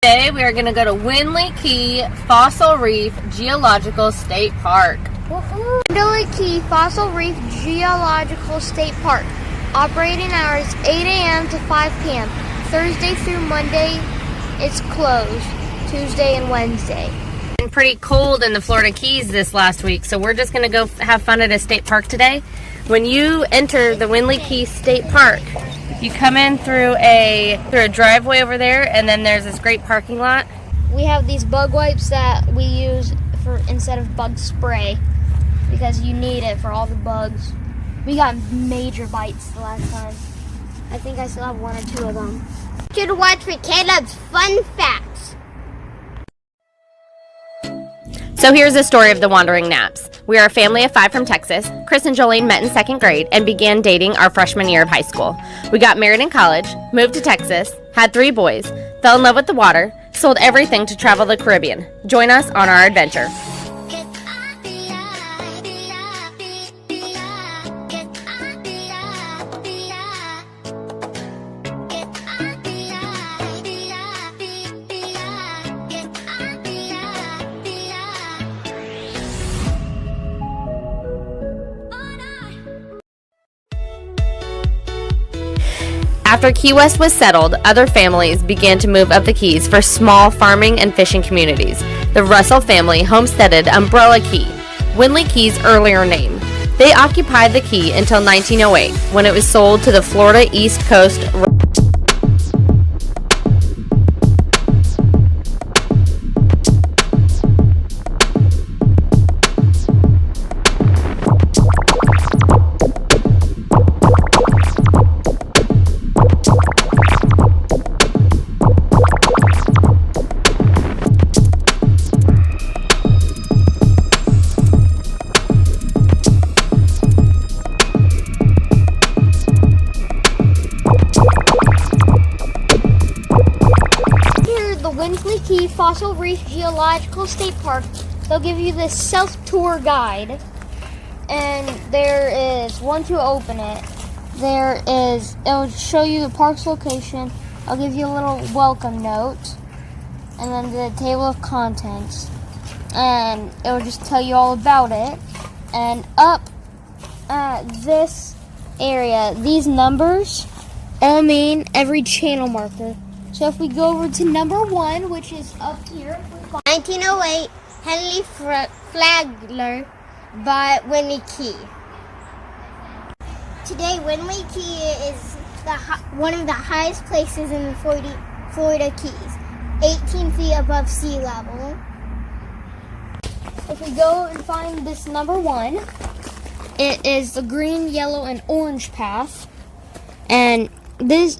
Today we are going to go to Windley Key Fossil Reef Geological State Park. Windley Key Fossil Reef Geological State Park. Operating hours 8 a.m. to 5 p.m. Thursday through Monday it's closed. Tuesday and Wednesday. It's been pretty cold in the Florida Keys this last week, so we're just going to go have fun at a state park today. When you enter the Windley Key State Park, you come in through a driveway over there, and then there's this great parking lot. We have these bug wipes that we use for instead of bug spray because you need it for all the bugs. We got major bites the last time. I think I still have 1 or 2 of them. Should watch for Caleb's fun facts. So here's the story of the Wandering Naps. We are a family of 5 from Texas. Chris and Jolene met in 2nd grade and began dating our freshman year of high school. We got married in college, moved to Texas, had 3 boys, fell in love with the water, sold everything to travel the Caribbean. Join us on our adventure. After Key West was settled, other families began to move up the Keys for small farming and fishing communities. The Russell family homesteaded Umbrella Key, Windley Key's earlier name. They occupied the Key until 1908, when it was sold to the Florida East Coast. Windley Key Fossil Reef Geological State Park. They'll give you this self-tour guide, and there is, once you open it, it'll show you the park's location. I'll give you a little welcome note, and then the table of contents, and it'll just tell you all about it. And up at this area, these numbers all mean every channel marker. So if we go over to number 1, which is up here, 1908 Henley Flagler by Windley Key. Today, Windley Key is one of the highest places in the Florida Keys, 18 feet above sea level. If we go and find this number 1, it is the green, yellow, and orange path, and this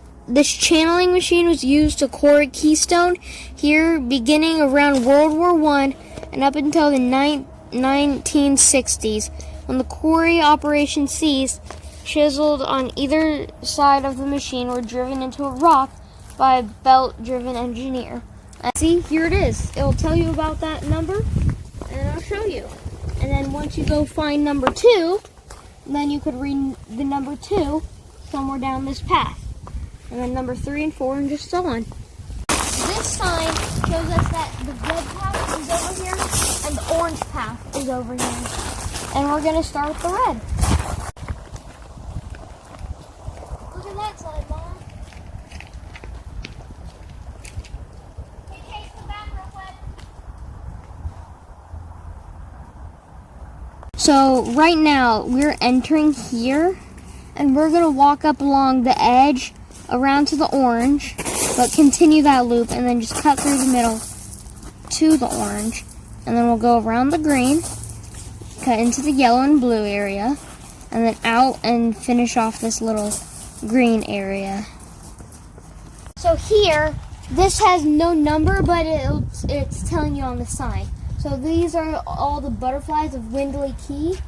channeling machine was used to quarry keystone here beginning around World War I and up until the 1960s, when the quarry operation ceased. Chiseled on either side of the machine were driven into a rock by a belt-driven engineer. And see, here it is. It will tell you about that number, and I'll show you. And then once you go find number 2, then you could read the number 2 somewhere down this path. And then number 3 and 4 and just so on. This sign shows us that the red path is over here and the orange path is over here. And we're going to start with the red. Look at that side, Mom. Hey, Kate, come back real quick. So right now we're entering here, and we're going to walk up along the edge around to the orange, but continue that loop and then just cut through the middle to the orange, and then we'll go around the green, cut into the yellow and blue area, and then out and finish off this little green area. So here, this has no number, but it's telling you on the sign. So these are all the butterflies of Windley Key.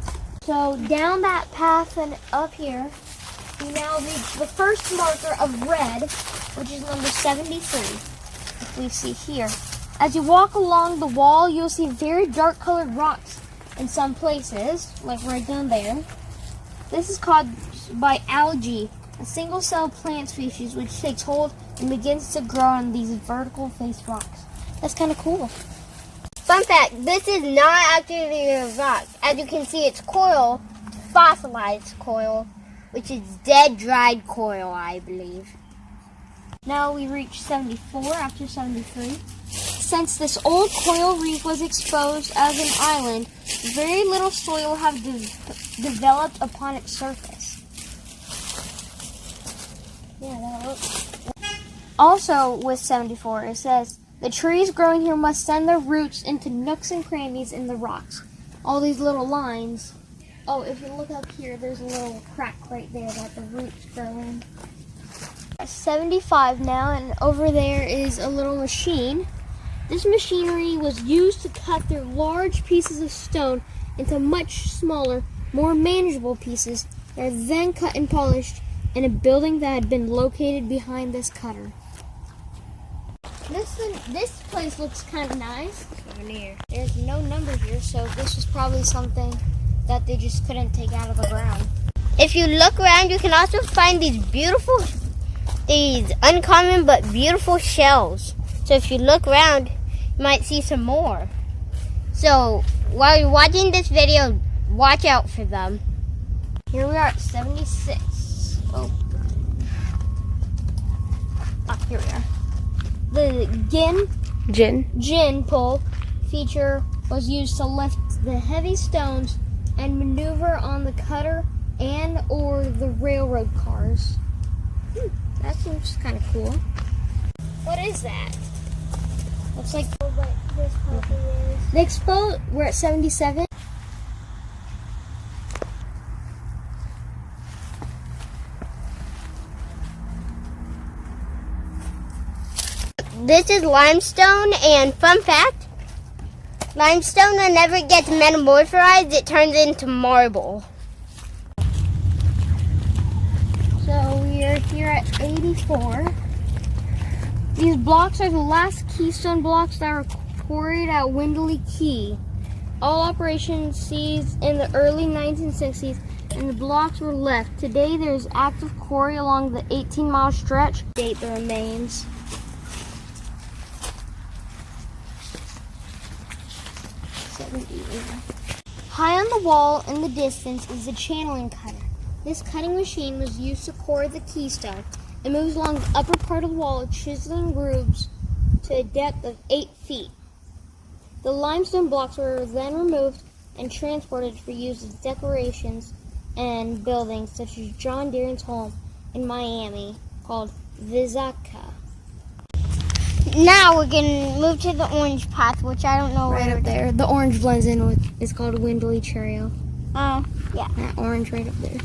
So down that path and up here, we now reach the first marker of red, which is number 73, if we see here. As you walk along the wall, you'll see very dark colored rocks in some places, like right down there. This is caused by algae, a single-cell plant species which takes hold and begins to grow on these vertical face rocks. That's kind of cool. Fun fact, this is not actually a rock. As you can see, it's coral, fossilized coral, which is dead, dried coral, I believe. Now we reach 74 after 73. Since this old coral reef was exposed as an island, very little soil have developed upon its surface. Yeah, that looks. Also with 74, it says, the trees growing here must send their roots into nooks and crannies in the rocks. All these little lines. Oh, if you look up here, there's a little crack right there that the roots grow in. 75 now, and over there is a little machine. This machinery was used to cut through large pieces of stone into much smaller, more manageable pieces that are then cut and polished in a building that had been located behind this cutter. This place looks kind of nice. There's no number here, so this was probably something that they just couldn't take out of the ground. If you look around, you can also find these uncommon but beautiful shells. So if you look around, you might see some more. So while you're watching this video, watch out for them. Here we are at 76. Oh. Here we are. The gin pull feature was used to lift the heavy stones and maneuver on the cutter and or the railroad cars. That seems kind of cool. What is that? Looks like this probably is. The expo, we're at 77. This is limestone, and fun fact, limestone, whenever it gets metamorphized, it turns into marble. So we are here at 84. These blocks are the last keystone blocks that were quarried at Windley Key. All operations ceased in the early 1960s and the blocks were left. Today there's active quarry along the 18-mile stretch. Date the remains. High on the wall in the distance is the channeling cutter. This cutting machine was used to core the keystone. It moves along the upper part of the wall, chiseling grooves to a depth of 8 feet. The limestone blocks were then removed and transported for use as decorations and buildings such as John Deere's home in Miami called Vizca. Now we're going to move to the orange path, which I don't know Right where up there. The orange blends in with, it's called Windley Trail. Oh, yeah. That orange right up there.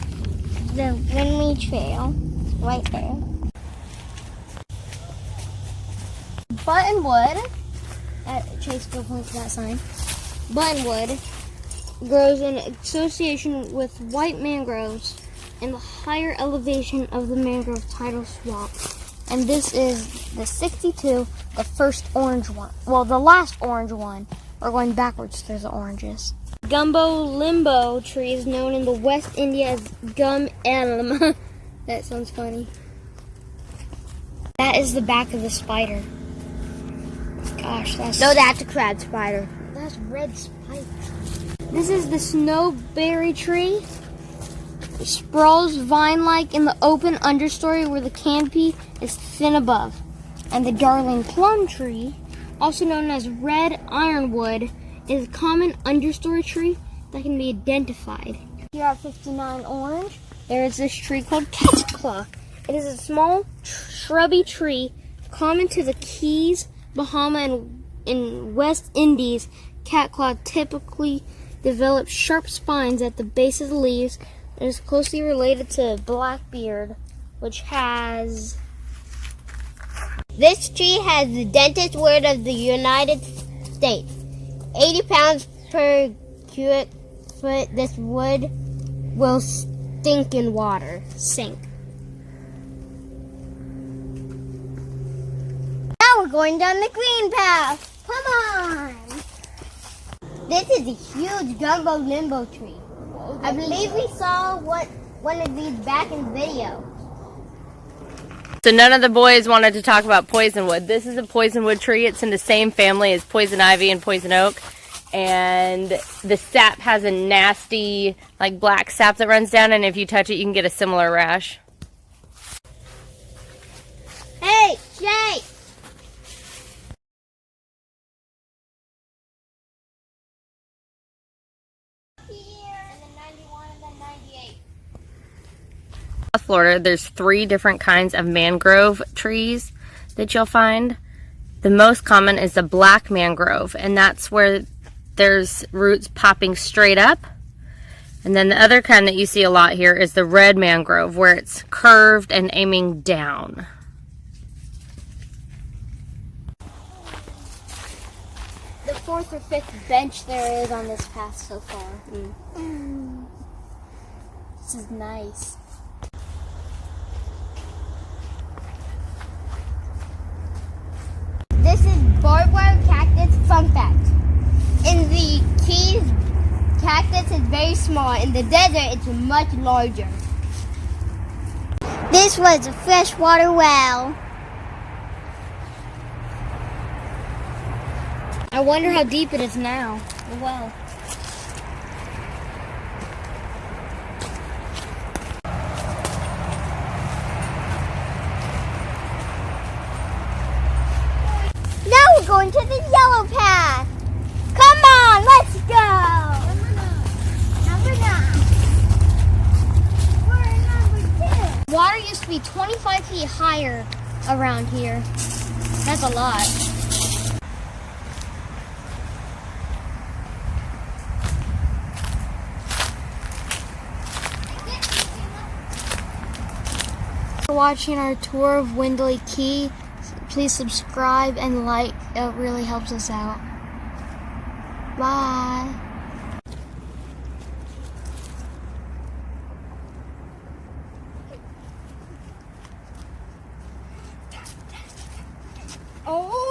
The Windley Trail, right there. Buttonwood, Chase, go point to that sign. Buttonwood grows in association with white mangroves in the higher elevation of the mangrove tidal swamp. And this is the 62, the first orange one. Well, the last orange one. We're going backwards through the oranges. Gumbo limbo tree is known in the West India as gum elm. That sounds funny. That is the back of the spider. Gosh, that's... No, that's a crab spider. That's red spikes. This is the snowberry tree. It sprawls vine-like in the open understory where the canopy is thin above. And the darling plum tree, also known as red ironwood, is a common understory tree that can be identified. Here at 59 orange, there is this tree called cat's claw. It is a small shrubby tree common to the Keys, Bahamas, and in West Indies. Catclaw typically develops sharp spines at the base of the leaves and is closely related to blackbeard, which has... This tree has the dentist word of the United States. 80 pounds per cubic foot. This wood will stink in water. Sink. Now we're going down the green path. Come on. This is a huge gumbo limbo tree. I believe we saw one of these back in the video. So none of the boys wanted to talk about poisonwood. This is a poisonwood tree. It's in the same family as poison ivy and poison oak. And the sap has a nasty, like, black sap that runs down, and if you touch it, you can get a similar rash. Hey, Jay! South Florida, there's 3 different kinds of mangrove trees that you'll find. The most common is the black mangrove, and that's where there's roots popping straight up. And then the other kind that you see a lot here is the red mangrove, where it's curved and aiming down. The 4th or 5th bench there is on this path so far. This is nice. This is barbed wire cactus. Fun fact. In the Keys, cactus is very small. In the desert, it's much larger. This was a freshwater well. I wonder how deep it is now. Well. Now we're going to the yellow path. Come on, let's go. Number 9. We're in number 2. Water used to be 25 feet higher around here. That's a lot. For watching our tour of Windley Key. Please subscribe and like. It really helps us out. Bye. Oh.